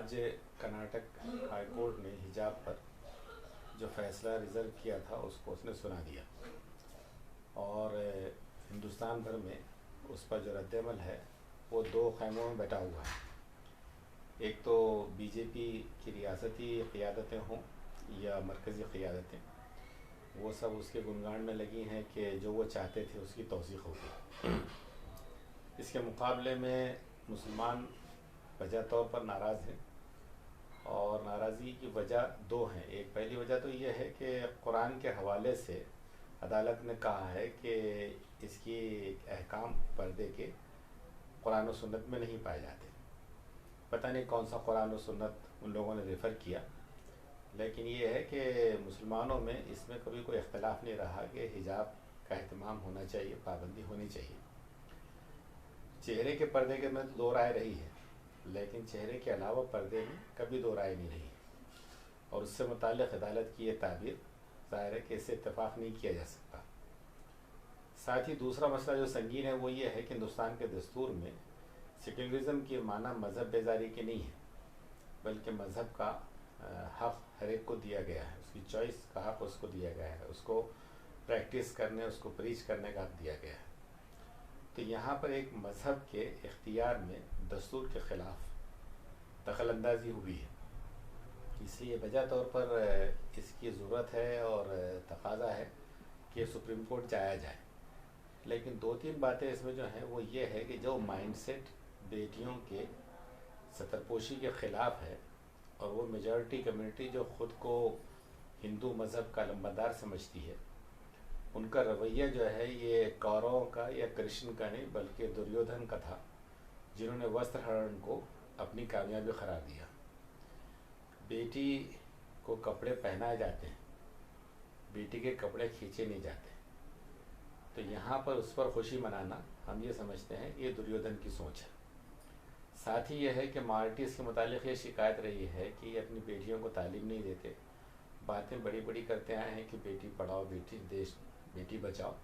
आज Karnataka high court ने हिजाब पर जो फैसला रिज़र्व किया था उसको उसने सुना दिया और हिंदुस्तान भर में उस पर जो रद्दमल है वो दो खैमों में बैठा हुआ है। एक तो बीजेपी की रियासती क़ियादतें हों या मरकज़ी क़ियादतें, वो सब उसके गुणगान में लगी हैं कि जो वो चाहते थे उसकी तौसीक़ होगी। इसके मुकाबले में मुसलमान वजह तौर पर नाराज़ हैं और नाराज़गी की वजह दो हैं। एक पहली वजह तो ये है कि कुरान के हवाले से अदालत ने कहा है कि इसकी अहकाम पर्दे के कुरान और सुन्नत में नहीं पाए जाते। पता नहीं कौन सा कुरान और सुन्नत उन लोगों ने रेफ़र किया, लेकिन ये है कि मुसलमानों में इसमें कभी कोई इख्तलाफ नहीं रहा कि हिजाब का एहतमाम होना चाहिए, पाबंदी होनी चाहिए। चेहरे के पर्दे के में तो दो राय रही है, लेकिन चेहरे के अलावा पर्दे में कभी दो राय नहीं रही और उससे मुताल्लिक़ अदालत की ये ताबीर ज़ाहिर है कि इससे इत्तेफाक नहीं किया जा सकता। साथ ही दूसरा मसला जो संगीन है वो ये है कि हिंदुस्तान के दस्तूर में सेक्युलरिज़म की माना मज़हब बेजारी की नहीं है, बल्कि मज़हब का हक़ हर एक को दिया गया है, उसकी चॉइस का हक़ उसको दिया गया है, उसको प्रैक्टिस करने, उसको प्रीच करने का हक़ दिया गया है। तो यहाँ पर एक मज़हब के इख्तियार में दस्तूर के ख़िलाफ़ दखलंदाजी हुई है, इसलिए वजह तौर पर इसकी ज़रूरत है और तकाज़ा है कि सुप्रीम कोर्ट जाया जाए। लेकिन दो तीन बातें इसमें जो हैं वो ये है कि जो माइंडसेट बेटियों के सतरपोशी के ख़िलाफ़ है और वो मेजॉरिटी कम्युनिटी जो ख़ुद को हिंदू मज़हब का लंबादार समझती है, उनका रवैया जो है ये कौरवों का या कृष्ण का नहीं बल्कि दुर्योधन का था, जिन्होंने वस्त्रहरण को अपनी कामयाबी करार दिया। बेटी को कपड़े पहनाए जाते हैं, बेटी के कपड़े खींचे नहीं जाते। तो यहाँ पर उस पर खुशी मनाना हम ये समझते हैं कि ये दुर्योधन की सोच है। साथ ही यह है कि माइनॉरिटीज़ के मुतालिक ये शिकायत रही है कि ये अपनी बेटियों को तालीम नहीं देते, बातें बड़ी बड़ी करते आए हैं कि बेटी पढ़ाओ, बेटी देश, बेटी बचाओ,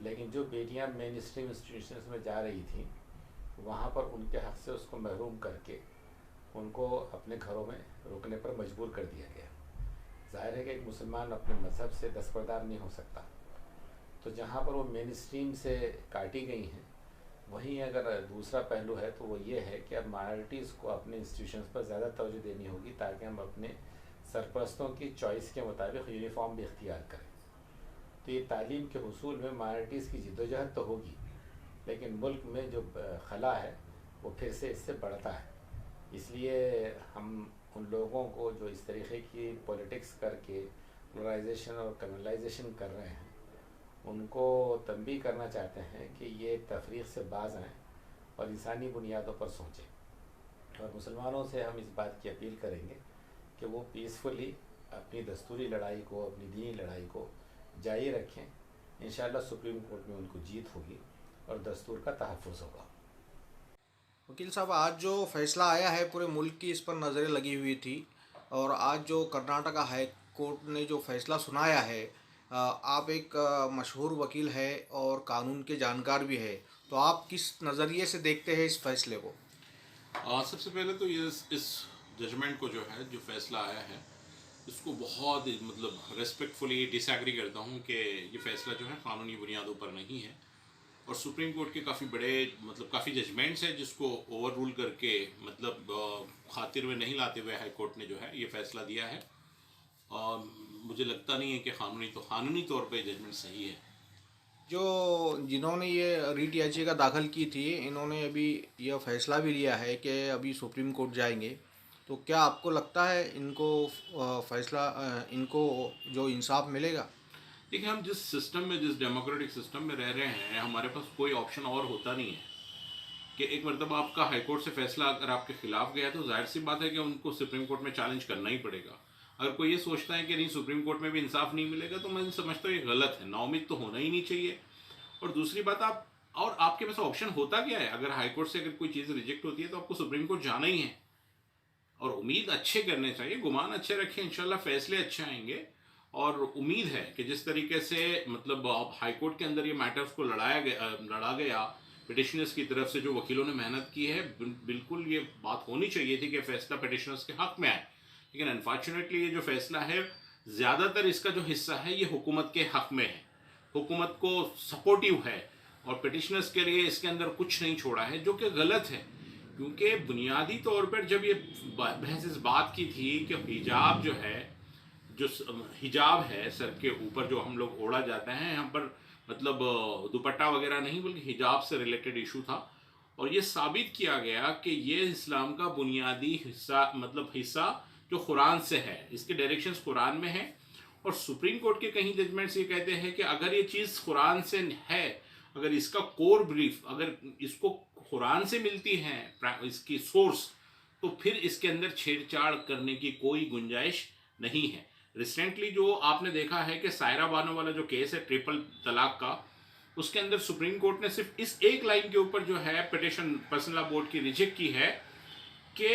लेकिन जो बेटियां मेन स्ट्रीम इंस्टीट्यूशंस में जा रही थीं वहाँ पर उनके हक़ से उसको महरूम करके उनको अपने घरों में रुकने पर मजबूर कर दिया गया। ज़ाहिर है कि एक मुसलमान अपने मज़हब से दस्तबरदार नहीं हो सकता। तो जहाँ पर वो मेन स्ट्रीम से काटी गई हैं, वहीं अगर दूसरा पहलू है तो वो ये है कि अब माइनॉरिटीज़ को अपने इंस्टीट्यूशंस पर ज़्यादा तवज्जो देनी होगी ताकि हम अपने सरपरस्तों की चॉइस के मुताबिक यूनिफॉर्म भी इख्तियार करें। तो ये तालीम के हुसूल में माइनॉरिटीज़ की जिद्दोजहद तो होगी, लेकिन मुल्क में जो खला है वो फिर से इससे बढ़ता है। इसलिए हम उन लोगों को जो इस तरीक़े की पॉलिटिक्स करके पोलराइजेशन और कम्युनलाइजेशन कर रहे हैं, उनको तंबीह करना चाहते हैं कि ये तफरीक़ से बाज़ आएँ और इंसानी बुनियादों पर सोचें। और मुसलमानों से हम इस बात की अपील करेंगे कि वो पीसफुली अपनी दस्तूरी लड़ाई को, अपनी दीनी लड़ाई को जारी रखें। इंशाअल्लाह सुप्रीम कोर्ट में उनको जीत होगी और दस्तूर का तहफ़्फ़ुज़ होगा। वकील साहब, आज जो फैसला आया है पूरे मुल्क की इस पर नज़रें लगी हुई थी और आज जो कर्नाटका हाई कोर्ट ने जो फैसला सुनाया है, आप एक मशहूर वकील है और कानून के जानकार भी है, तो आप किस नज़रिए से देखते हैं इस फैसले को? सबसे पहले तो ये इस जजमेंट को जो है, जो फैसला आया है, इसको बहुत मतलब रेस्पेक्टफुली डिसएग्री करता हूँ कि ये फैसला जो है कानूनी बुनियादों पर नहीं है और सुप्रीम कोर्ट के काफ़ी बड़े मतलब काफ़ी जजमेंट्स हैं जिसको ओवर रूल करके मतलब खातिर में नहीं लाते हुए हाई कोर्ट ने जो है ये फैसला दिया है। और मुझे लगता नहीं है कि कानूनी तौर पे जजमेंट सही है। जो जिन्होंने ये रीट याचिका दाखिल की थी, इन्होंने अभी यह फैसला भी लिया है कि अभी सुप्रीम कोर्ट जाएंगे, तो क्या आपको लगता है इनको इनको जो इंसाफ मिलेगा? देखिए, हम जिस सिस्टम में, जिस डेमोक्रेटिक सिस्टम में रह रहे हैं, हमारे पास कोई ऑप्शन और होता नहीं है कि एक मतलब आपका हाईकोर्ट से फैसला अगर आपके खिलाफ गया तो जाहिर सी बात है कि उनको सुप्रीम कोर्ट में चैलेंज करना ही पड़ेगा। अगर कोई ये सोचता है कि नहीं सुप्रीम कोर्ट में भी इंसाफ नहीं मिलेगा, तो मैं समझता हूँ ये गलत है। नाउम्मीद तो होना ही नहीं चाहिए। और दूसरी बात, आपके पास ऑप्शन होता क्या है? अगर हाईकोर्ट से अगर कोई चीज़ रिजेक्ट होती है तो आपको सुप्रीम कोर्ट जाना ही है। और उम्मीद अच्छे करने चाहिए, गुमान अच्छे रखें, इंशाल्लाह फैसले अच्छे आएंगे। और उम्मीद है कि जिस तरीके से मतलब हाईकोर्ट के अंदर ये मैटर्स को लड़ा गया पिटिशनर्स की तरफ से जो वकीलों ने मेहनत की है, बिल्कुल ये बात होनी चाहिए थी कि फैसला पिटिशनर्स के हक में आए, लेकिन अनफॉर्चुनेटली ये जो फैसला है ज़्यादातर इसका जो हिस्सा है ये हुकूमत के हक में है, हुकूमत को सपोर्टिव है, और पिटिशनर्स के लिए इसके अंदर कुछ नहीं छोड़ा है, जो कि गलत है। क्योंकि बुनियादी तौर पर जब ये बहस इस बात की थी कि हिजाब जो है, जो हिजाब है सर के ऊपर जो हम लोग ओढ़ा जाते हैं, यहाँ पर मतलब दुपट्टा वगैरह नहीं बल्कि हिजाब से रिलेटेड इशू था, और ये साबित किया गया कि ये इस्लाम का बुनियादी हिस्सा, मतलब हिस्सा जो कुरान से है, इसके डायरेक्शंस कुरान में है। और सुप्रीम कोर्ट के कहीं जजमेंट्स ये कहते हैं कि अगर ये चीज़ कुरान से है, अगर इसका कोर ब्रीफ अगर इसको कुरान से मिलती है इसकी सोर्स, तो फिर इसके अंदर छेड़छाड़ करने की कोई गुंजाइश नहीं है। रिसेंटली जो आपने देखा है कि सायरा बानो वाला जो केस है ट्रिपल तलाक का, उसके अंदर सुप्रीम कोर्ट ने सिर्फ इस एक लाइन के ऊपर जो है पिटिशन पर्सनल लॉ बोर्ड की रिजेक्ट की है कि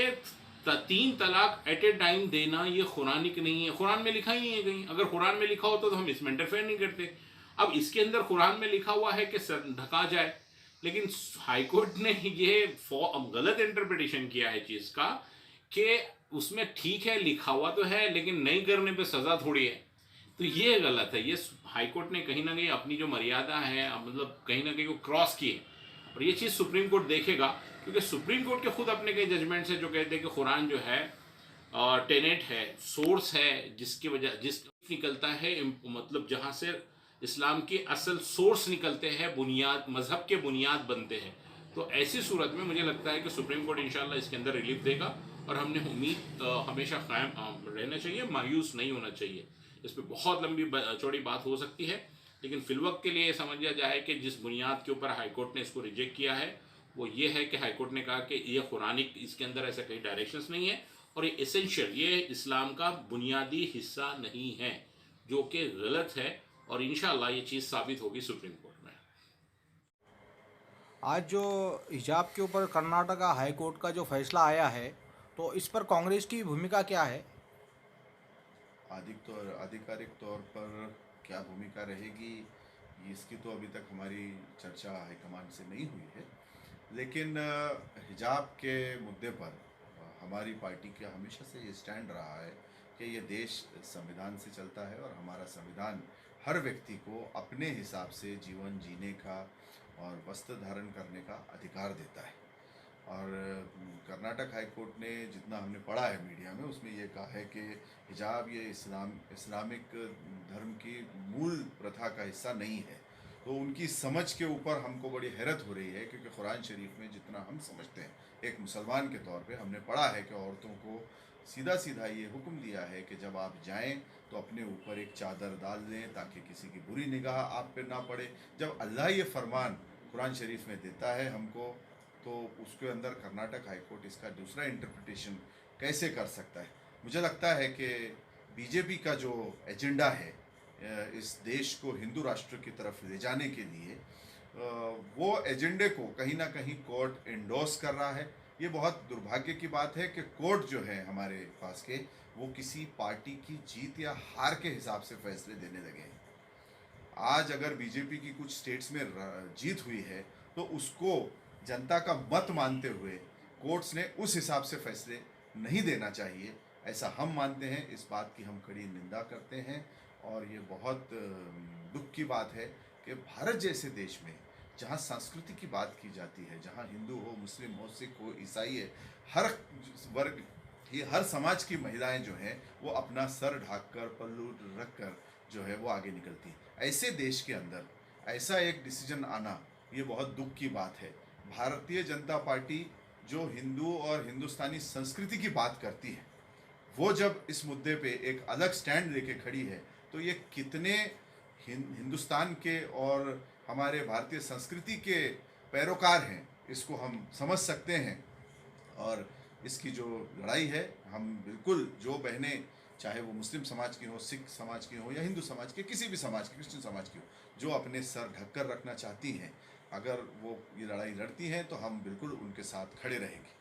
3 तलाक एट ए टाइम देना ये कुरानिक नहीं है। कुरान में लिखा ही नहीं है कहीं, अगर कुरान में लिखा होता तो हम इसमें इंटरफेयर नहीं करते। अब इसके अंदर कुरान में लिखा हुआ है कि सर ढका जाए, लेकिन हाईकोर्ट ने ये गलत इंटरप्रिटेशन किया है चीज़ का कि उसमें ठीक है लिखा हुआ तो है, लेकिन नहीं करने पे सज़ा थोड़ी है। तो ये गलत है। ये हाईकोर्ट ने कहीं ना कहीं अपनी जो मर्यादा है, मतलब कहीं ना कहीं वो क्रॉस की है, और ये चीज़ सुप्रीम कोर्ट देखेगा, क्योंकि सुप्रीम कोर्ट के खुद अपने कई जजमेंट्स हैं जो कहते हैं कि कुरान जो है टेनेट है, सोर्स है, जिसकी वजह जिस निकलता है, मतलब जहाँ से इस्लाम की असल सोर्स निकलते हैं, बुनियाद मज़हब के बुनियाद बनते हैं। तो ऐसी सूरत में मुझे लगता है कि सुप्रीम कोर्ट इंशाल्लाह इसके अंदर रिलीफ देगा, और हमने उम्मीद हमेशा कायम रहना चाहिए, मायूस नहीं होना चाहिए। इस पर बहुत लंबी चौड़ी बात हो सकती है, लेकिन फिलवक्त के लिए समझा जाए कि जिस बुनियाद के ऊपर हाईकोर्ट ने इसको रिजेक्ट किया है वो ये है कि हाईकोर्ट ने कहा कि ये कुरानिक, इसके अंदर ऐसा कहीं डायरेक्शंस नहीं है, और ये एसेंशियल, ये इस्लाम का बुनियादी हिस्सा नहीं है, जो कि गलत है, और इंशाल्लाह ये चीज़ साबित होगी सुप्रीम कोर्ट में। आज जो हिजाब के ऊपर कर्नाटका हाई कोर्ट का जो फैसला आया है, तो इस पर कांग्रेस की भूमिका क्या है? आधिकारिक तौर पर क्या भूमिका रहेगी, इसकी तो अभी तक हमारी चर्चा हाईकमान से नहीं हुई है, लेकिन हिजाब के मुद्दे पर हमारी पार्टी का हमेशा से ये स्टैंड रहा है कि ये देश संविधान से चलता है, और हमारा संविधान हर व्यक्ति को अपने हिसाब से जीवन जीने का और वस्त्र धारण करने का अधिकार देता है। और कर्नाटक हाई कोर्ट ने जितना हमने पढ़ा है मीडिया में, उसमें ये कहा है कि हिजाब ये इस्लामिक धर्म की मूल प्रथा का हिस्सा नहीं है। तो उनकी समझ के ऊपर हमको बड़ी हैरत हो रही है, क्योंकि कुरान शरीफ में जितना हम समझते हैं एक मुसलमान के तौर पे, हमने पढ़ा है कि औरतों को सीधा सीधा ये हुक्म दिया है कि जब आप जाएं तो अपने ऊपर एक चादर डाल लें ताकि किसी की बुरी निगाह आप पे ना पड़े। जब अल्लाह ये फरमान कुरान शरीफ में देता है हमको, तो उसके अंदर कर्नाटक हाई कोर्ट इसका दूसरा इंटरप्रिटेशन कैसे कर सकता है? मुझे लगता है कि बीजेपी का जो एजेंडा है इस देश को हिंदू राष्ट्र की तरफ ले जाने के लिए, वो एजेंडे को कहीं ना कहीं कोर्ट एंडोर्स कर रहा है। ये बहुत दुर्भाग्य की बात है कि कोर्ट जो है हमारे पास के, वो किसी पार्टी की जीत या हार के हिसाब से फैसले देने लगे हैं। आज अगर बीजेपी की कुछ स्टेट्स में जीत हुई है तो उसको जनता का मत मानते हुए कोर्ट्स ने उस हिसाब से फैसले नहीं देना चाहिए, ऐसा हम मानते हैं। इस बात की हम कड़ी निंदा करते हैं, और ये बहुत दुख की बात है कि भारत जैसे देश में जहाँ संस्कृति की बात की जाती है, जहाँ हिंदू हो, मुस्लिम हो, सिख हो, ईसाई है, हर वर्ग, ये हर समाज की महिलाएं जो हैं वो अपना सर ढाककर, पल्लू रखकर जो है वो आगे निकलती हैं। ऐसे देश के अंदर ऐसा एक डिसीजन आना ये बहुत दुख की बात है। भारतीय जनता पार्टी जो हिंदू और हिंदुस्तानी संस्कृति की बात करती है, वो जब इस मुद्दे पे एक अलग स्टैंड लेके खड़ी है, तो ये कितने हिंदुस्तान के और हमारे भारतीय संस्कृति के पैरोकार हैं, इसको हम समझ सकते हैं। और इसकी जो लड़ाई है, हम बिल्कुल, जो बहनें चाहे वो मुस्लिम समाज की हो, सिख समाज की हो, या हिंदू समाज की, किसी भी समाज की, क्रिश्चियन समाज की हो, जो अपने सर ढककर रखना चाहती हैं, अगर वो ये लड़ाई लड़ती हैं तो हम बिल्कुल उनके साथ खड़े रहेंगे।